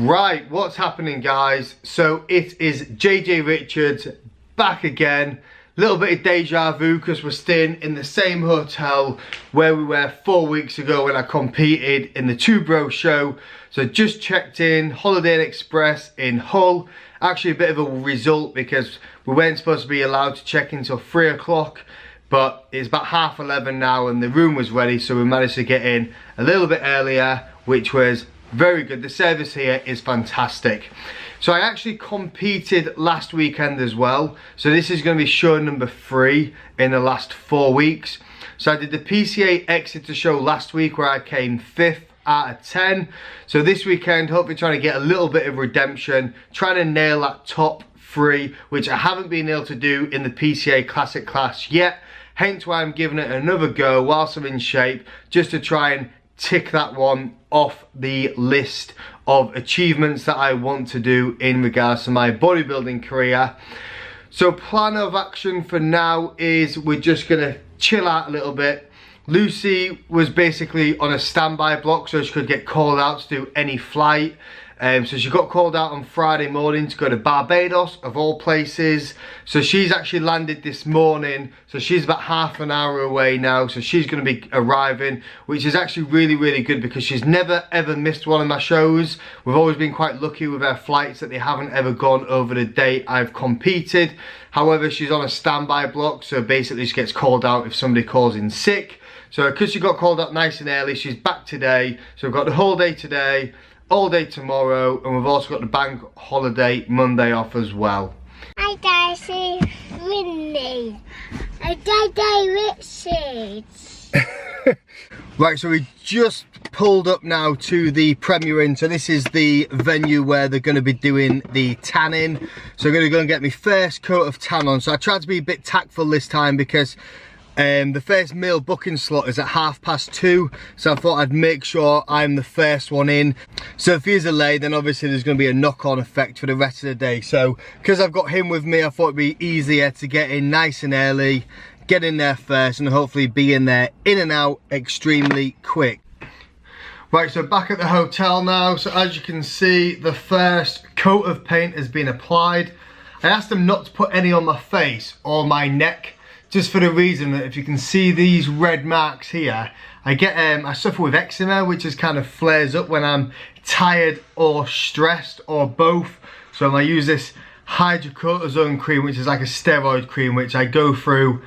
Right, what's happening, guys? So it is JJ Richards back again. A little bit of deja vu because we're staying in the same hotel where we were 4 weeks ago when I competed in the Two Bro show. So just checked in, Holiday Inn Express in Hull. Actually a bit of a result because we weren't supposed to be allowed to check in until 3 o'clock. But it's about 11:30 now and the room was ready, so we managed to get in a little bit earlier, which was very good. The service here is fantastic. So I actually competed last weekend as well. So this is going to be show number 3 in the last 4 weeks. So I did the PCA Exeter show last week where I came 5th out of 10. So this weekend, hopefully trying to get a little bit of redemption, trying to nail that top 3, which I haven't been able to do in the PCA Classic class yet. Hence why I'm giving it another go whilst I'm in shape, just to try and tick that one off the list of achievements that I want to do in regards to my bodybuilding career. So plan of action for now is we're just gonna chill out a little bit. Lucy was basically on a standby block so she could get called out to do any flight. So she got called out on Friday morning to go to Barbados, of all places. So she's actually landed this morning. So she's about half an hour away now. So she's going to be arriving, which is actually really, really good because she's never ever missed one of my shows. We've always been quite lucky with her flights that they haven't ever gone over the date I've competed. However, she's on a standby block. So basically she gets called out if somebody calls in sick. So because she got called out nice and early, she's back today. So we've got the whole day today, all day tomorrow, and we've also got the bank holiday Monday off as well. Hi guys, it's Winnie. And JJ Richards. Right, so we just pulled up now to the Premier Inn. So this is the venue where they're going to be doing the tanning. So I'm going to go and get my first coat of tan on. So I tried to be a bit tactful this time because the first meal booking slot is at 2:30, so I thought I'd make sure I'm the first one in. So if he's late, then obviously there's going to be a knock-on effect for the rest of the day. So because I've got him with me, I thought it'd be easier to get in nice and early, get in there first, and hopefully be in there in and out extremely quick. Right, so back at the hotel now. So as you can see, the first coat of paint has been applied. I asked them not to put any on my face or my neck, just for the reason that if you can see these red marks here, I suffer with eczema, which just kind of flares up when I'm tired or stressed or both. So I use this hydrocortisone cream, which is like a steroid cream, which I go through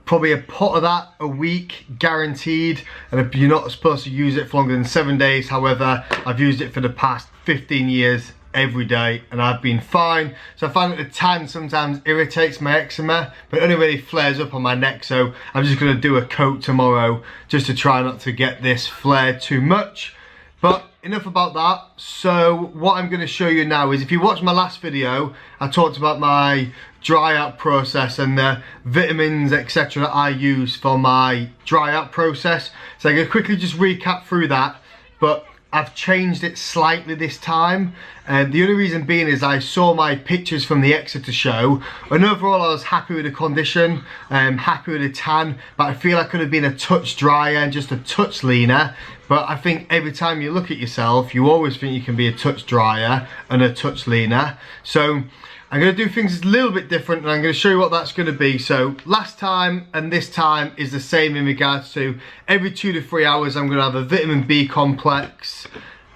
probably a pot of that a week, guaranteed. And you're not supposed to use it for longer than 7 days. However, I've used it for the past 15 years. Every day, and I've been fine. So I find that the tan sometimes irritates my eczema, but it only really flares up on my neck. So I'm just going to do a coat tomorrow just to try not to get this flared too much. But enough about that. So what I'm going to show you now is, if you watched my last video, I talked about my dry out process and the vitamins, etc. that I use for my dry out process. So I'm going to quickly just recap through that, but I've changed it slightly this time. The only reason being is I saw my pictures from the Exeter show, and overall I was happy with the condition, happy with the tan, but I feel I could have been a touch drier and just a touch leaner. But I think every time you look at yourself, you always think you can be a touch drier and a touch leaner. So I'm going to do things a little bit different, and I'm going to show you what that's going to be. So last time and this time is the same in regards to every 2 to 3 hours I'm going to have a vitamin B complex,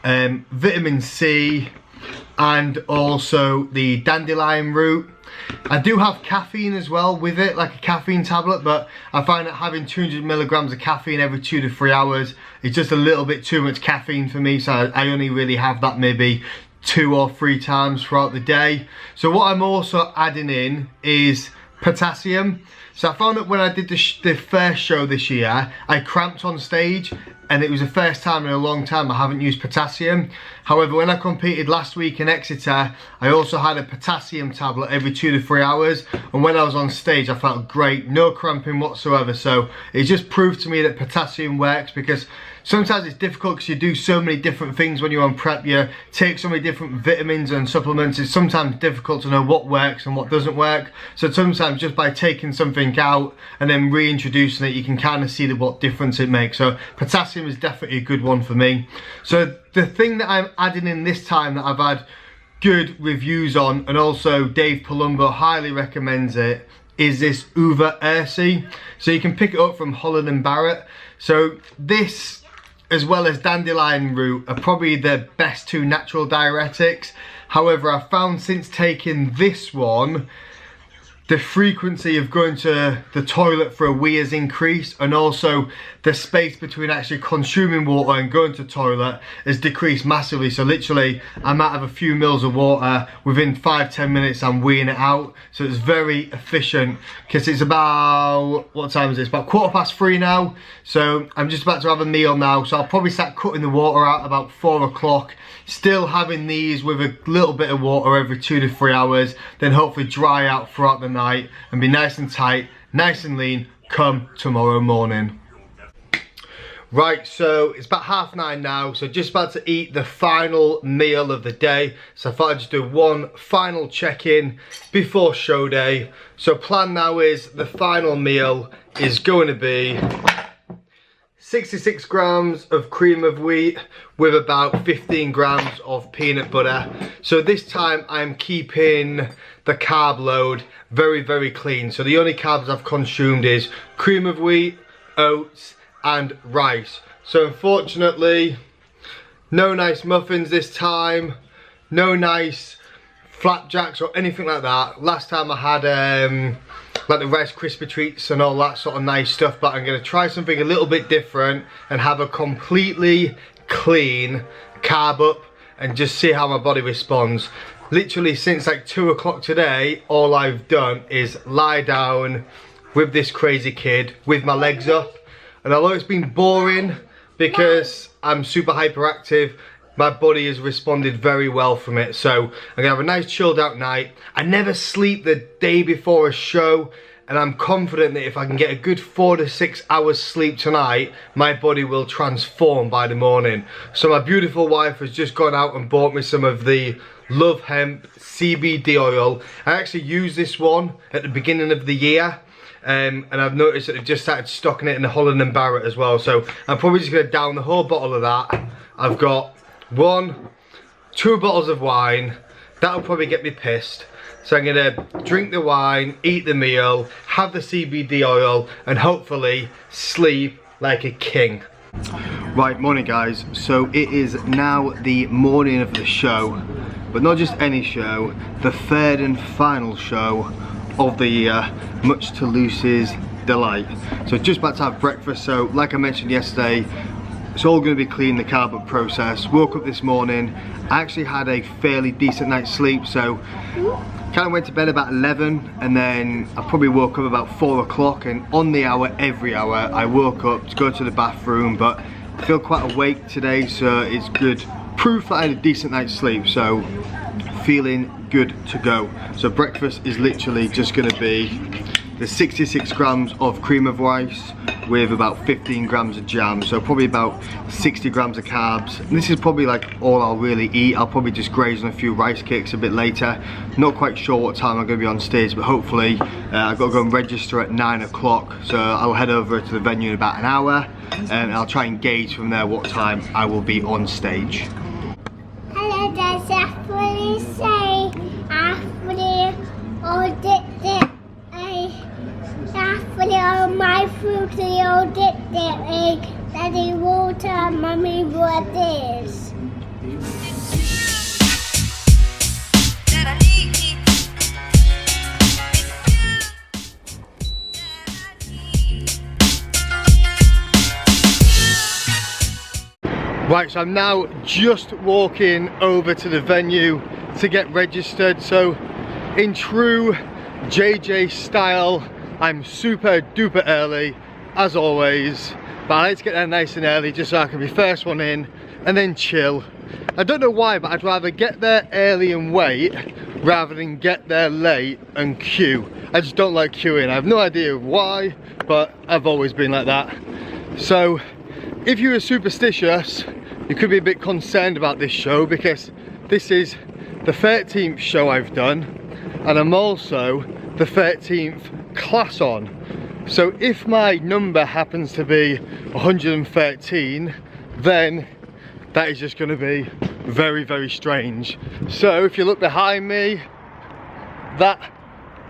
vitamin C, and also the dandelion root. I do have caffeine as well with it, like a caffeine tablet, but I find that having 200 milligrams of caffeine every 2 to 3 hours is just a little bit too much caffeine for me. So I only really have that maybe 2 or 3 times throughout the day. So what I'm also adding in is potassium. So I found that when I did the first show this year, I cramped on stage, and it was the first time in a long time I haven't used potassium. However, when I competed last week in Exeter, I also had a potassium tablet every 2 to 3 hours, and when I was on stage I felt great, no cramping whatsoever. So it just proved to me that potassium works, because sometimes it's difficult because you do so many different things when you're on prep. You take so many different vitamins and supplements. It's sometimes difficult to know what works and what doesn't work. So sometimes just by taking something out and then reintroducing it, you can kind of see what difference it makes. So potassium is definitely a good one for me. So the thing that I'm adding in this time that I've had good reviews on, and also Dave Palumbo highly recommends it, is this Uva Ursi. So you can pick it up from Holland & Barrett. So this, as well as dandelion root, are probably the best 2 natural diuretics. However, I've found since taking this one, the frequency of going to the toilet for a wee has increased, and also the space between actually consuming water and going to the toilet has decreased massively. So literally I might have a few mils of water, within 5-10 minutes I'm weeing it out. So it's very efficient, because it's about, what time is it? It's about 3:15 now. So I'm just about to have a meal now, so I'll probably start cutting the water out about 4 o'clock. Still having these with a little bit of water every 2 to 3 hours, then hopefully dry out throughout the night and be nice and tight, nice and lean come tomorrow morning. Right, so it's about 9:30 now, so just about to eat the final meal of the day. So I thought I'd just do one final check-in before show day. So plan now is the final meal is going to be 66 grams of cream of wheat with about 15 grams of peanut butter. So this time I'm keeping the carb load very, very clean. So the only carbs I've consumed is cream of wheat, oats, and rice. So unfortunately, no nice muffins this time, no nice flapjacks or anything like that. Last time I had like the Rice Krispie treats and all that sort of nice stuff, but I'm going to try something a little bit different and have a completely clean carb up and just see how my body responds. Literally since like 2 o'clock today, all I've done is lie down with this crazy kid with my legs up, and although it's been boring because I'm super hyperactive, my body has responded very well from it. So I'm gonna have a nice chilled out night. I never sleep the day before a show, and I'm confident that if I can get a good 4 to 6 hours sleep tonight, my body will transform by the morning. So my beautiful wife has just gone out and bought me some of the Love Hemp CBD oil. I actually used this one at the beginning of the year, and I've noticed that they've just started stocking it in the Holland & Barrett as well. So I'm probably just gonna down the whole bottle of that. I've got 2 bottles of wine. That'll probably get me pissed. So I'm gonna drink the wine, eat the meal, have the CBD oil, and hopefully sleep like a king. Right, morning guys. So it is now the morning of the show, but not just any show, the 3rd and final show of the year, much to Lucy's delight. So just about to have breakfast. So like I mentioned yesterday, it's all going to be clean, the carb up process. Woke up this morning, I actually had a fairly decent night's sleep, so kind of went to bed about 11, and then I probably woke up about 4 o'clock, and on the hour, every hour, I woke up to go to the bathroom, but I feel quite awake today, so it's good proof that I had a decent night's sleep, so feeling good to go. So breakfast is literally just going to be the 66 grams of cream of rice with about 15 grams of jam, so probably about 60 grams of carbs. And this is probably like all I'll really eat. I'll probably just graze on a few rice cakes a bit later. Not quite sure what time I'm going to be on stage, but hopefully I've got to go and register at 9 o'clock, so I'll head over to the venue in about an hour, and I'll try and gauge from there what time I will be on stage. Hello, that's what you say. After all my food, they all did that. Daddy, water, mommy, what is? Right, so I'm now just walking over to the venue to get registered. So in true JJ style, I'm super duper early, as always. but I like to get there nice and early just so I can be first one in and then chill. I don't know why, but I'd rather get there early and wait rather than get there late and queue. I just don't like queuing. I have no idea why, but I've always been like that. So if you're superstitious, you could be a bit concerned about this show, because this is the 13th show I've done, and I'm also the 13th class on. So if my number happens to be 113, then that is just going to be very, very strange. So if you look behind me, that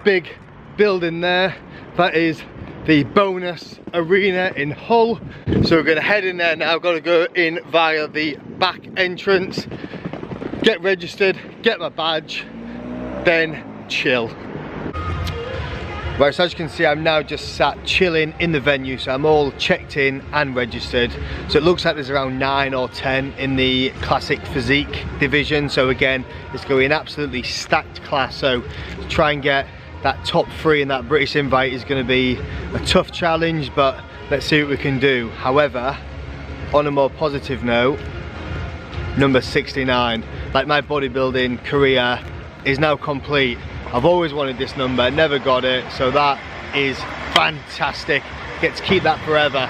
big building there, that is the bonus arena in Hull. So we're going to head in there now. I've got to go in via the back entrance, get registered, get my badge, then chill. Right, so as you can see, I'm now just sat chilling in the venue, so I'm all checked in and registered. So it looks like there's around 9 or 10 in the classic physique division. So again, it's going to be an absolutely stacked class. So to try and get that top 3 in that British invite is going to be a tough challenge, but let's see what we can do. However, on a more positive note, number 69, like my bodybuilding career is now complete. I've always wanted this number, never got it, so that is fantastic. Get to keep that forever.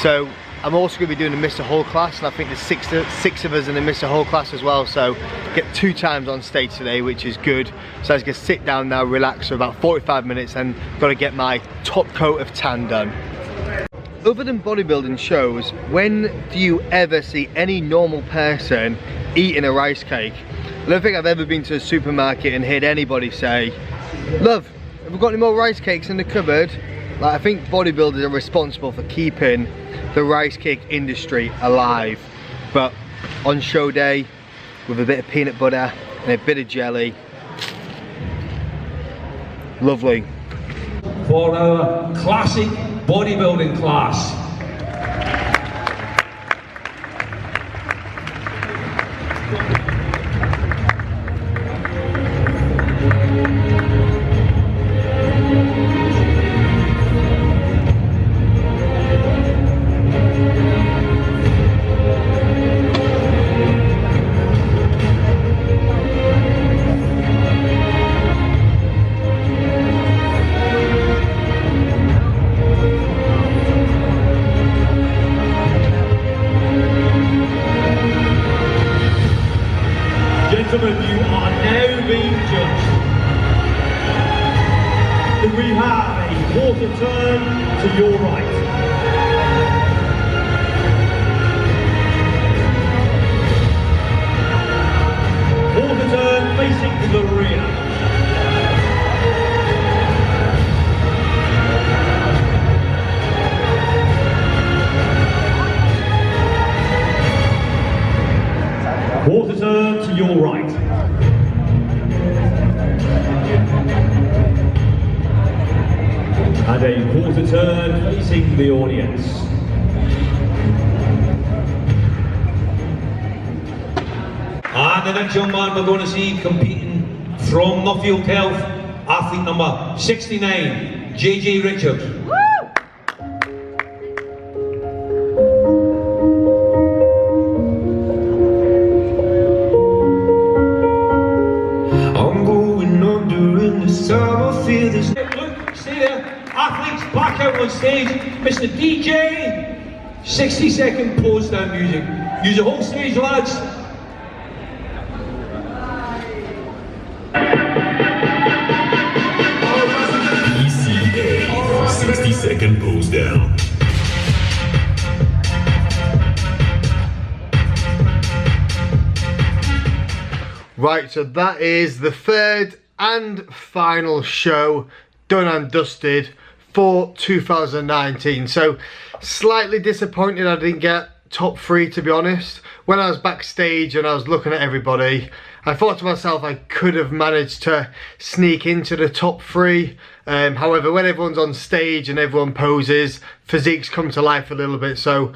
So I'm also going to be doing the Mr. Hull class, and I think there's six of us in the Mr. Hull class as well, so get 2 times on stage today, which is good. So I was going to sit down now, relax for about 45 minutes, and got to get my top coat of tan done. Other than bodybuilding shows, when do you ever see any normal person eating a rice cake? I don't think I've ever been to a supermarket and heard anybody say, "Love, have we got any more rice cakes in the cupboard?" Like, I think bodybuilders are responsible for keeping the rice cake industry alive. But on show day, with a bit of peanut butter and a bit of jelly, lovely. For our classic bodybuilding class. Gentlemen, you are now being judged. We have a quarter turn to your right. Quarter turn facing to the rear. Quarter turn to your right. And a quarter turn facing the audience. And the next young man we're going to see competing from Nuffield Health, athlete number 69, JJ Richards. Look, stay there. Athletes back out on stage. Mr. DJ, 60-second pause down music. Use the whole stage, lads. PCA, 60-second pose down. Right, so that is the 3rd and final show done and dusted for 2019. So slightly disappointed I didn't get top 3, to be honest. When I was backstage and I was looking at everybody, I thought to myself I could have managed to sneak into the top 3. However, when everyone's on stage and everyone poses, physiques come to life a little bit. So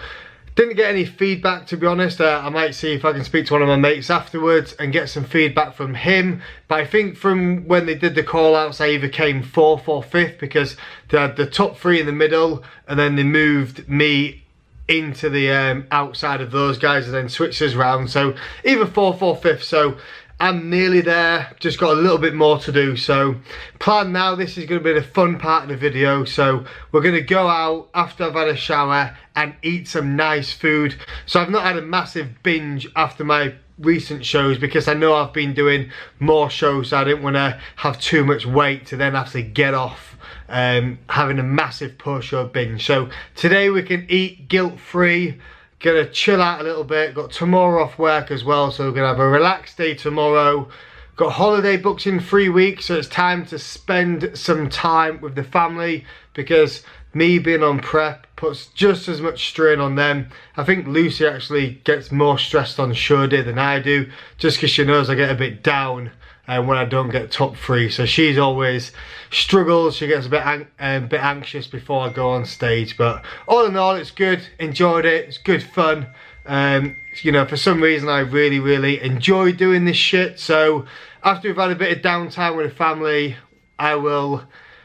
Didn't get any feedback, to be honest. I might see if I can speak to one of my mates afterwards and get some feedback from him. But I think from when they did the call outs, I either came 4th or 5th, because they had the top 3 in the middle and then they moved me into the outside of those guys and then switched us round. So either 4th or 5th. So I'm nearly there, just got a little bit more to do. So plan now, this is going to be the fun part of the video. So we're going to go out after I've had a shower and eat some nice food. So I've not had a massive binge after my recent shows, because I know I've been doing more shows, so I didn't want to have too much weight to then have to get off having a massive post-show binge. So today we can eat guilt-free. Gonna chill out a little bit. Got tomorrow off work as well, so we're gonna have a relaxed day tomorrow. Got holiday booked in 3 weeks, so it's time to spend some time with the family, because me being on prep puts just as much strain on them. I think Lucy actually gets more stressed on show day than I do, just because she knows I get a bit down when I don't get top 3. So she's always struggles, she gets a bit anxious before I go on stage. But all in all, it's good, enjoyed it, it's good fun. You know, for some reason I really enjoy doing this shit. So after we've had a bit of downtime with the family, I will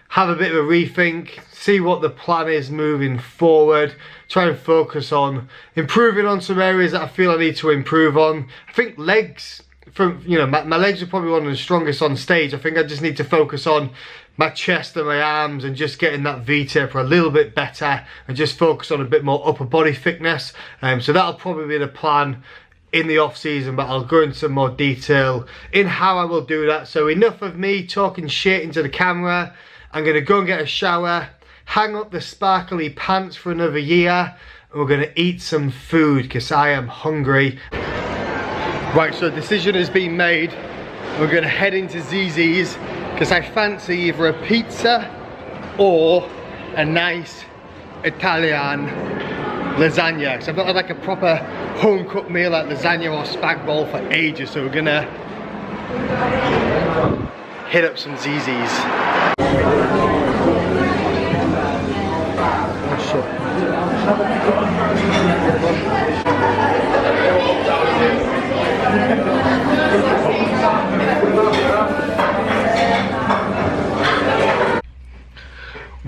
have a bit of a rethink, see what the plan is moving forward, try and focus on improving on some areas that I feel I need to improve on. I think legs, you know, my legs are probably one of the strongest on stage. I think I just need to focus on my chest and my arms and just getting that V-taper a little bit better and just focus on a bit more upper body thickness. So that'll probably be the plan in the off season, but I'll go into some more detail in how I will do that. So enough of me talking shit into the camera. I'm gonna go and get a shower, hang up the sparkly pants for another year, and we're gonna eat some food because I am hungry. Right, so a decision has been made. We're gonna head into ZZ's because I fancy either a pizza or a nice Italian lasagna. Because I've not had like a proper home cooked meal like lasagna or spag bowl for ages. So we're gonna hit up some ZZ's. Oh shit.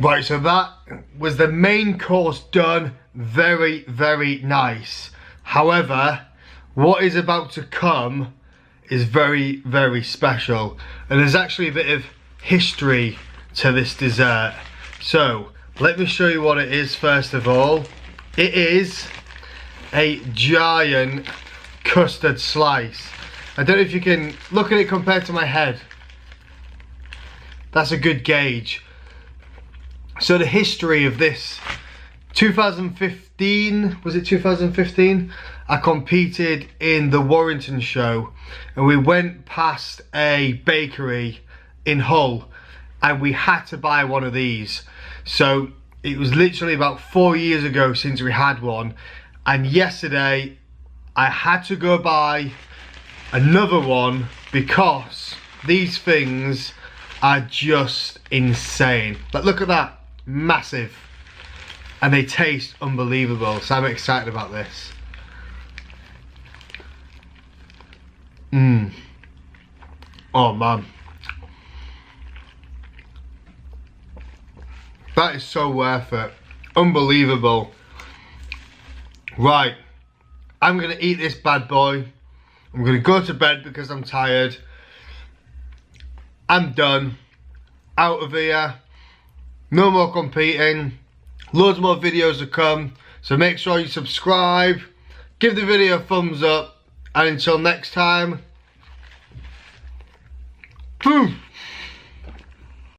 Right, so that was the main course done. Very nice. However, what is about to come is very special, and there's actually a bit of history to this dessert. So let me show you what it is. First of all, it is a giant custard slice. I don't know if you can look at it compared to my head. That's a good gauge. So the history of this, 2015, was it 2015? I competed in the Warrington show and we went past a bakery in Hull and we had to buy one of these. So it was literally about 4 years ago since we had one, and yesterday I had to go buy another one because these things are just insane. But look at that. Massive, and they taste unbelievable, so I'm excited about this. Oh man, that is so worth it. Unbelievable. Right, I'm gonna eat this bad boy. I'm gonna go to bed because I'm tired. I'm done. Out of here. No more competing. Loads more videos to come. So make sure you subscribe. Give the video a thumbs up. And until next time. Boom.